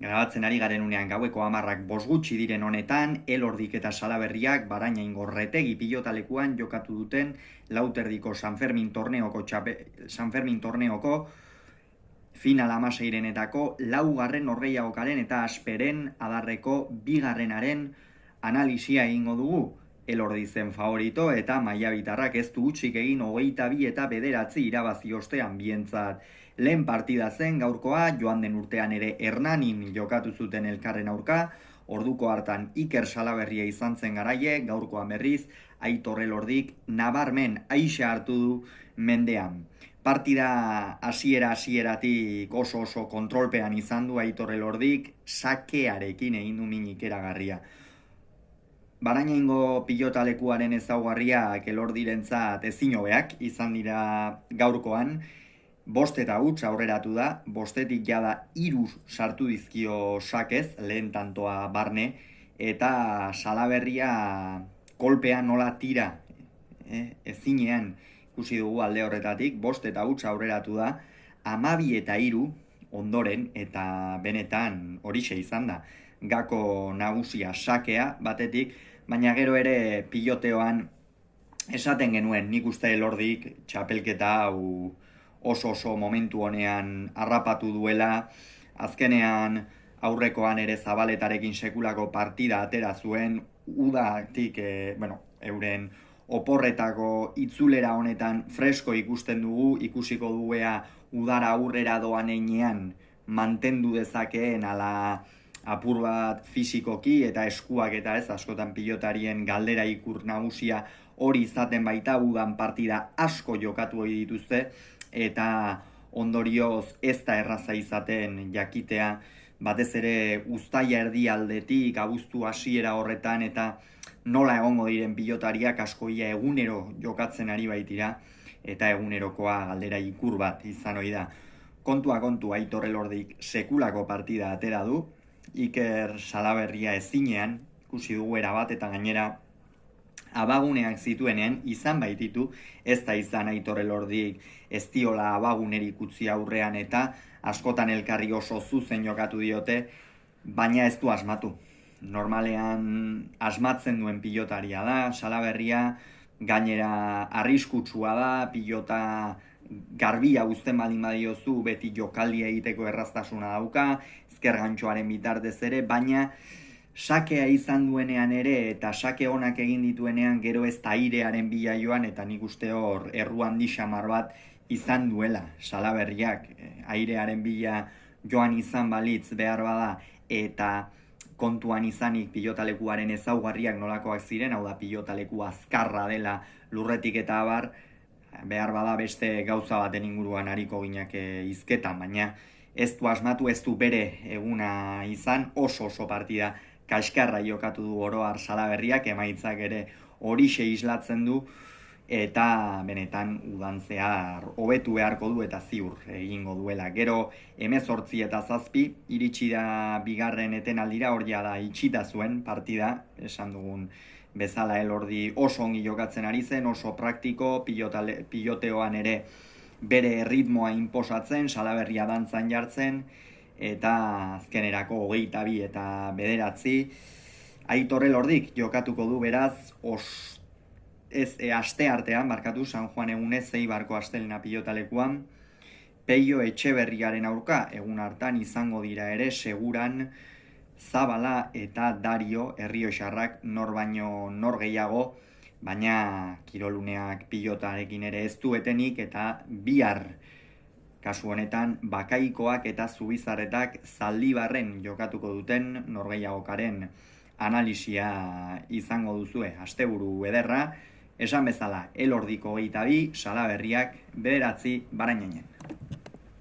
Grabatzen ari garen unean gaueko 10:05 gutxi diren honetan, Elordik eta Salaberriak Barainaingo Retegi pilotalekuan jokatu duten lauterdiko San Fermin torneoko final 16renetako laugarren norgehiagokaren eta Asperen adarreko bigarrenaren analisia egingo dugu. Elordi zen favorito eta maiabitarrak ez du hutsik egin 22 eta 9 irabazi ostean bientzat. Lehen partida zen gaurkoa, joan den urtean ere Hernanin jokatu zuten elkarren aurka, orduko hartan Iker Salaberria izan zen garaie, gaurkoan berriz, Aitor Elordik nabarmen aixa hartu du mendean. Partida hasieratik oso kontrolpean izan du Aitor Elordik, sakearekin egin du minik eragarria. Barainaingo pilotalekuaren ezaugarriak Elordirentzat ezin hobeak izan dira gaurkoan, 5 eta 8 aurreratu da, 5etik jada 3 sartu dizkio sakez, lehen tantoa barne, eta Salaberria kolpea nola tira, ezinean ikusi dugu alde horretatik, 5 eta 8 aurreratu da, 12 eta 3 ondoren, eta benetan horixe izan da, gako nagusia sakea batetik, baina gero ere piloteoan esaten genuen, nik uste Elordik txapelketa hau oso momentu honean harrapatu duela, azkenean aurrekoan ere Zabaletarekin sekulako partida atera zuen, udatik, euren oporretako itzulera honetan fresko ikusten dugu, ikusiko duguea udara aurrera doan einean mantendu dezakeen ala apur bat fisikoki eta eskuak eta ez askotan pilotarien galdera ikur nagusia hori izaten baita, udan partida asko jokatu hori dituzte, eta ondorioz ez da erraza izaten jakitea, batez ere uztaila erdialdetik, abuztu hasiera horretan, eta nola egongo diren pilotariak askoia egunero jokatzen ari baitira, eta egunerokoa galdera ikur bat izan ohi da. Kontua Aitor Elordik sekulako partida atera du, Iker Salaberria ezinean, ikusi dugu erabat eta gainera abaguneak zituenean izan baititu, ez da izan Aitor Elordik ez diola abagunerik utzi aurrean eta askotan elkarri oso zuzen jokatu diote, baina ez du asmatu. Normalean asmatzen duen pilotaria da, Salaberria gainera arriskutsua da, pilota garbia uzten baldin badiozu, beti jokaldia egiteko erraztasuna dauka, ezker gantxoaren bitartez ere, baina sakea izan duenean ere eta sake onak egin dituenean gero ez da airearen bila joan, eta nik uste hor erru handi xamar bat izan duela Salaberriak, airearen bila joan izan balitz behar bada eta kontuan izanik pilotalekuaren ezaugarriak nolakoak ziren, hau da pilotaleku azkarra dela lurretik eta abar, behar bada beste gauza baten inguruan hariko ginak hizketan, baina ez du asmatu, ez du bere eguna izan, oso partida kaskarra jokatu du oro har Salaberriak, emaitzak ere horixe islatzen du, eta benetan udantzea hobetu beharko du eta ziur egingo duela. Gero 18 eta 7 iritsi da bigarren etenaldira, hor da itxita zuen partida, esan dugun bezala Elordi oso ongi jokatzen ari zen, oso praktiko, piloteoan ere bere ritmoa inposatzen, Salaberria dantzan jartzen, eta azkenerako 22 eta 9 Aitor Elordik jokatuko du beraz, aste artean, San Juan egunez, Eibarko astelena pilotalekuan, Peio Etxeberriaren aurka, egun hartan izango dira ere, seguran Zabala eta Dario Errioxarrak nor baino nor gehiago, baina kiroluneak pilotarekin ere ez du etenik, eta bihar kasu honetan Bakaikoak eta Zubizarretak Zaldibarren jokatuko duten norgehiagokaren analisia izango duzue. Asteburu ederra, esan bezala Elordiko 22, Salaberriak 9 Barainainen.